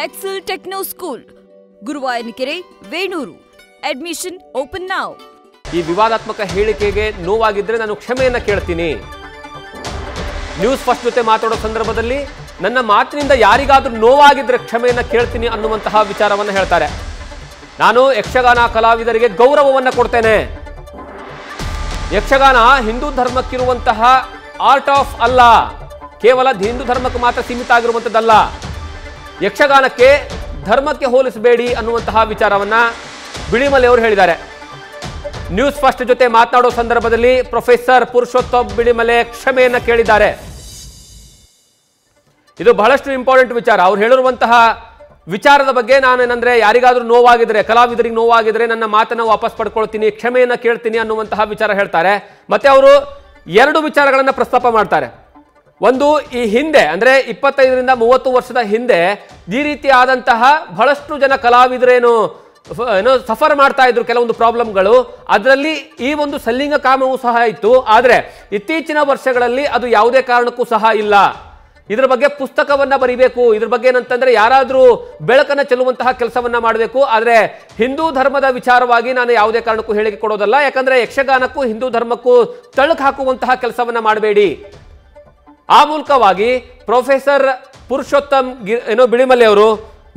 Excel Techno School, Guruvayanakere, Venur. Admission open now. ಈ ವಿವಾದಾತ್ಮಕ ಹೇಳಿಕೆಗೆ ನೋವಾಗಿದ್ರೆ ನಾನು ಕ್ಷಮೆಯನ್ನ ಕೇಳ್ತೀನಿ. ನ್ಯೂಸ್ ಫಸ್ಟ್ ಜೊತೆ ಮಾತಾಡೋ ಸಂದರ್ಭದಲ್ಲಿ ನನ್ನ ಮಾತಿನಿಂದ ಯಾರಿಗಾದ್ರೂ ನೋವಾಗಿದ್ರೆ ಕ್ಷಮೆಯನ್ನ ಕೇಳ್ತೀನಿ ಅನ್ನುವಂತಹ ವಿಚಾರವನ್ನ ಹೇಳ್ತಾರೆ. ನಾನು ಯಕ್ಷಗಾನ ಕಲಾವಿದರಿಗೆ ಗೌರವವನ್ನ ಕೊಡ್ತೇನೆ. ಯಕ್ಷಗಾನ ಹಿಂದೂ ಧರ್ಮಕ್ಕಿರುವಂತಹ ಆರ್ಟ್ ಆಫ್ ಅಲ್ಲ, ಕೇವಲ ಹಿಂದೂ ಧರ್ಮಕ್ಕೆ ಮಾತ್ರ ಸೀಮಿತ ಆಗಿರುವಂಥದ್ದಲ್ಲ. ಯಕ್ಷಗಾನಕ್ಕೆ ಧರ್ಮಕ್ಕೆ ಹೋಲಿಸಬೇಡಿ ಅನ್ನುವಂತಹ ವಿಚಾರವನ್ನ ಬಿಳಿಮಲೆ ಅವರು ಹೇಳಿದ್ದಾರೆ. ನ್ಯೂಸ್ ಫಸ್ಟ್ ಜೊತೆ ಮಾತನಾಡೋ ಸಂದರ್ಭದಲ್ಲಿ ಪ್ರೊಫೆಸರ್ ಪುರುಷೋತ್ತಮ್ ಬಿಳಿಮಲೆ ಕ್ಷಮೆಯನ್ನ ಕೇಳಿದ್ದಾರೆ. ಇದು ಬಹಳಷ್ಟು ಇಂಪಾರ್ಟೆಂಟ್ ವಿಚಾರ. ಅವ್ರು ಹೇಳಿರುವಂತಹ ವಿಚಾರದ ಬಗ್ಗೆ ನಾನೇನಂದ್ರೆ ಯಾರಿಗಾದ್ರೂ ನೋವಾಗಿದ್ರೆ, ಕಲಾವಿದರಿಗೆ ನೋವಾಗಿದ್ರೆ ನನ್ನ ಮಾತನ್ನ ವಾಪಸ್ ಪಡ್ಕೊಳ್ತೀನಿ, ಕ್ಷಮೆಯನ್ನ ಕೇಳ್ತೀನಿ ಅನ್ನುವಂತಹ ವಿಚಾರ ಹೇಳ್ತಾರೆ. ಮತ್ತೆ ಅವರು ಎರಡು ವಿಚಾರಗಳನ್ನ ಪ್ರಸ್ತಾಪ ಮಾಡ್ತಾರೆ. ಒಂದು, ಈ ಹಿಂದೆ ಅಂದ್ರೆ 25ರಿಂದ 30 ವರ್ಷದ ಹಿಂದೆ ಈ ರೀತಿ ಆದಂತಹ ಬಹಳಷ್ಟು ಜನ ಕಲಾವಿದರೇನು ಸಫರ್ ಮಾಡ್ತಾ ಇದ್ರು ಕೆಲವೊಂದು ಪ್ರಾಬ್ಲಮ್ಗಳು. ಅದರಲ್ಲಿ ಈ ಒಂದು ಸಲ್ಲಿಂಗ ಕಾಮವೂ ಸಹ ಇತ್ತು. ಆದರೆ ಇತ್ತೀಚಿನ ವರ್ಷಗಳಲ್ಲಿ ಅದು ಯಾವುದೇ ಕಾರಣಕ್ಕೂ ಸಹ ಇಲ್ಲ. ಇದ್ರ ಬಗ್ಗೆ ಪುಸ್ತಕವನ್ನ ಬರಿಬೇಕು. ಇದ್ರ ಬಗ್ಗೆ ಏನಂತಂದ್ರೆ ಯಾರಾದ್ರೂ ಬೆಳಕನ್ನ ಚೆಲ್ಲುವಂತಹ ಕೆಲಸವನ್ನ ಮಾಡಬೇಕು. ಆದ್ರೆ ಹಿಂದೂ ಧರ್ಮದ ವಿಚಾರವಾಗಿ ನಾನು ಯಾವುದೇ ಕಾರಣಕ್ಕೂ ಹೇಳಿಕೆ ಕೊಡೋದಲ್ಲ. ಯಾಕಂದ್ರೆ ಯಕ್ಷಗಾನಕ್ಕೂ ಹಿಂದೂ ಧರ್ಮಕ್ಕೂ ತಳಕು ಹಾಕುವಂತಹ ಕೆಲಸವನ್ನ ಮಾಡಬೇಡಿ. ಆ ಮೂಲಕವಾಗಿ ಪ್ರೊಫೆಸರ್ ಪುರುಷೋತ್ತಮ್ ಬಿಳಿಮಲೆ ಅವರು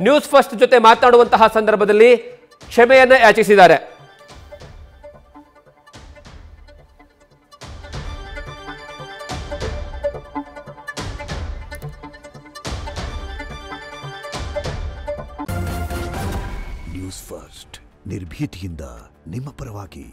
ನ್ಯೂಸ್ ಫಸ್ಟ್ ಜೊತೆ ಮಾತನಾಡುವಂತಹ ಸಂದರ್ಭದಲ್ಲಿ ಕ್ಷಮೆಯನ್ನ ಯಾಚಿಸಿದ್ದಾರೆ. ನ್ಯೂಸ್ ಫಸ್ಟ್ ನಿರ್ಭೀತಿಯಿಂದ ನಿಮ್ಮ ಪರವಾಗಿ.